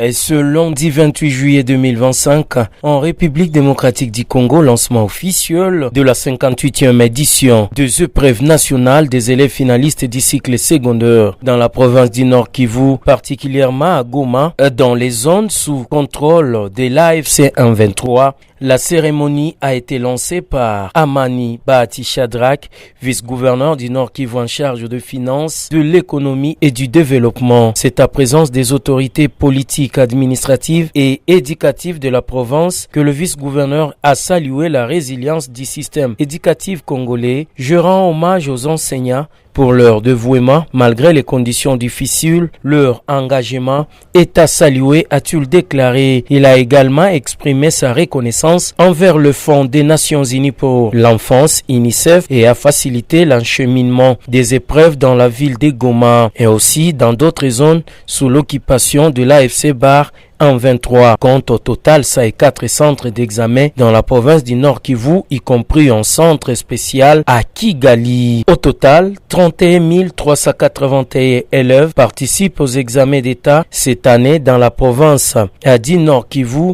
Et ce lundi 28 juillet 2025, en République démocratique du Congo, lancement officiel de la 58e édition des épreuves nationales des élèves finalistes du cycle secondaire dans la province du Nord Kivu, particulièrement à Goma, dans les zones sous contrôle de l'AFC 123. La cérémonie a été lancée par Amani Bahati Shadrach, vice-gouverneur du Nord Kivu en charge de finances, de l'économie et du développement. C'est à présence des autorités politiques, administratives et éducatives de la province que le vice-gouverneur a salué la résilience du système éducatif congolais. Je rends hommage aux enseignants pour leur dévouement malgré les conditions difficiles. Leur engagement est à saluer, a-t-il déclaré. Il a également exprimé sa reconnaissance envers le Fonds des Nations Unies pour l'enfance, UNICEF, et a facilité l'encheminement des épreuves dans la ville de Goma et aussi dans d'autres zones sous l'occupation de l'AFC Bar en 23. Compte au total, ça est 4 centres d'examen dans la province du Nord Kivu, y compris un centre spécial à Kigali. Au total, 31 381 élèves participent aux examens d'État cette année dans la province du Nord Kivu.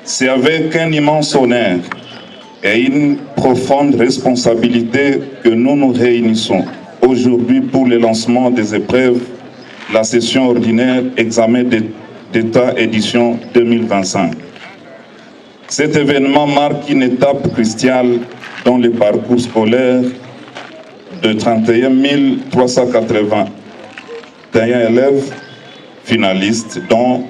C'est avec un immense honneur et une profonde responsabilité que nous nous réunissons aujourd'hui pour le lancement des épreuves, la session ordinaire examen d'État édition 2025. Cet événement marque une étape cruciale dans le parcours scolaire de 31 381 élèves finalistes, dont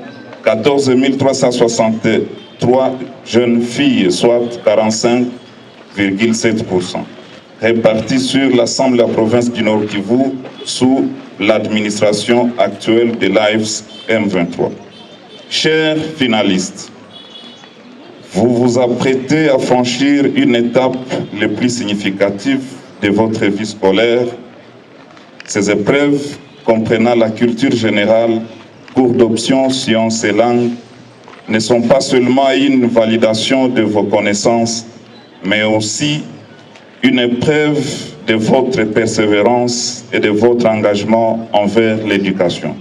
14 363 jeunes filles, soit 45,7%, répartis sur l'ensemble de la province du Nord Kivu sous l'administration actuelle de l'AFC M23. Chers finalistes, vous vous apprêtez à franchir une étape les plus significative de votre vie scolaire. Ces épreuves, comprenant la culture générale, cours d'options, sciences et langues, ne sont pas seulement une validation de vos connaissances, mais aussi une épreuve de votre persévérance et de votre engagement envers l'éducation.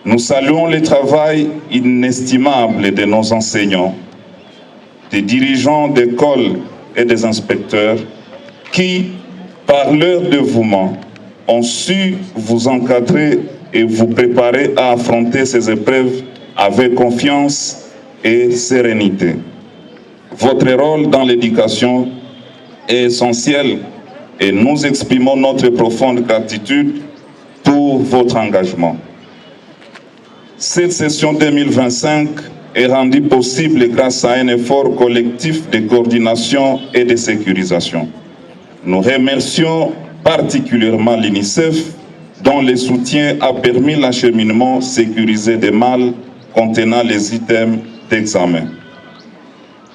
Nous saluons le travail inestimable de nos enseignants, des dirigeants d'écoles et des inspecteurs qui, par leur dévouement, ont su vous encadrer et vous préparer à affronter ces épreuves avec confiance et sérénité. Votre rôle dans l'éducation est essentiel et nous exprimons notre profonde gratitude pour votre engagement. Cette session 2025 est rendue possible grâce à un effort collectif de coordination et de sécurisation. Nous remercions particulièrement l'UNICEF, dont le soutien a permis l'acheminement sécurisé des malles contenant les items d'examen.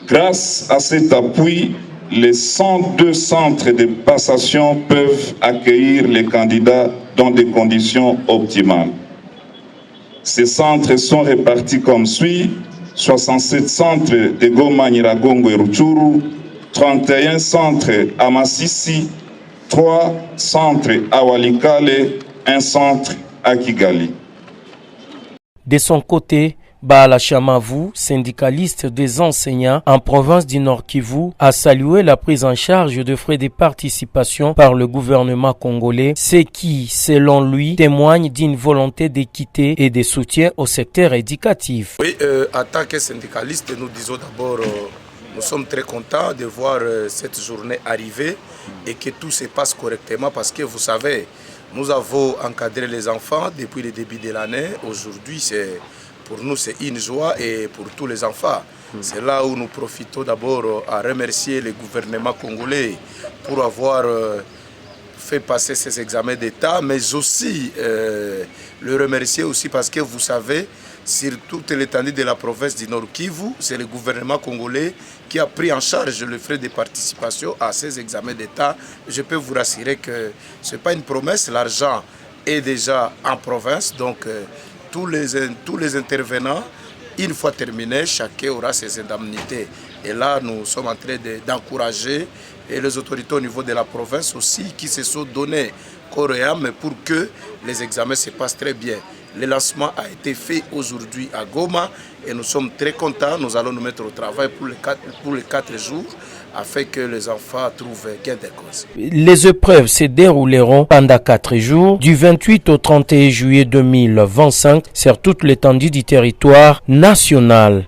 Grâce à cet appui, les 102 centres de passation peuvent accueillir les candidats dans des conditions optimales. Ces centres sont répartis comme suit: 67 centres de Goma, Nyiragongo et Rutshuru, 31 centres à Masisi, 3 centres à Walikale, 1 centre à Kigali. De son côté, Baala Chamavu, syndicaliste des enseignants en province du Nord Kivu, a salué la prise en charge de frais de participation par le gouvernement congolais, ce qui, selon lui, témoigne d'une volonté d'équité et de soutien au secteur éducatif. Oui, en tant que syndicaliste, nous disons d'abord, nous sommes très contents de voir cette journée arriver et que tout se passe correctement parce que vous savez, nous avons encadré les enfants depuis le début de l'année. Aujourd'hui, pour nous, c'est une joie et pour tous les enfants. C'est là où nous profitons d'abord à remercier le gouvernement congolais pour avoir fait passer ces examens d'État, mais aussi le remercier aussi parce que vous savez, sur toute l'étendue de la province du Nord Kivu, c'est le gouvernement congolais qui a pris en charge le frais de participation à ces examens d'État. Je peux vous rassurer que ce n'est pas une promesse, l'argent est déjà en province, donc tous les intervenants, une fois terminé, chacun aura ses indemnités. Et là, nous sommes en train d'encourager les autorités au niveau de la province aussi qui se sont données corps et âme pour que les examens se passent très bien. Le lancement a été fait aujourd'hui à Goma et nous sommes très contents. Nous allons nous mettre au travail pour les 4 jours afin que les enfants trouvent gain de cause. Les épreuves se dérouleront pendant 4 jours, du 28 au 31 juillet 2025, sur toute l'étendue du territoire national.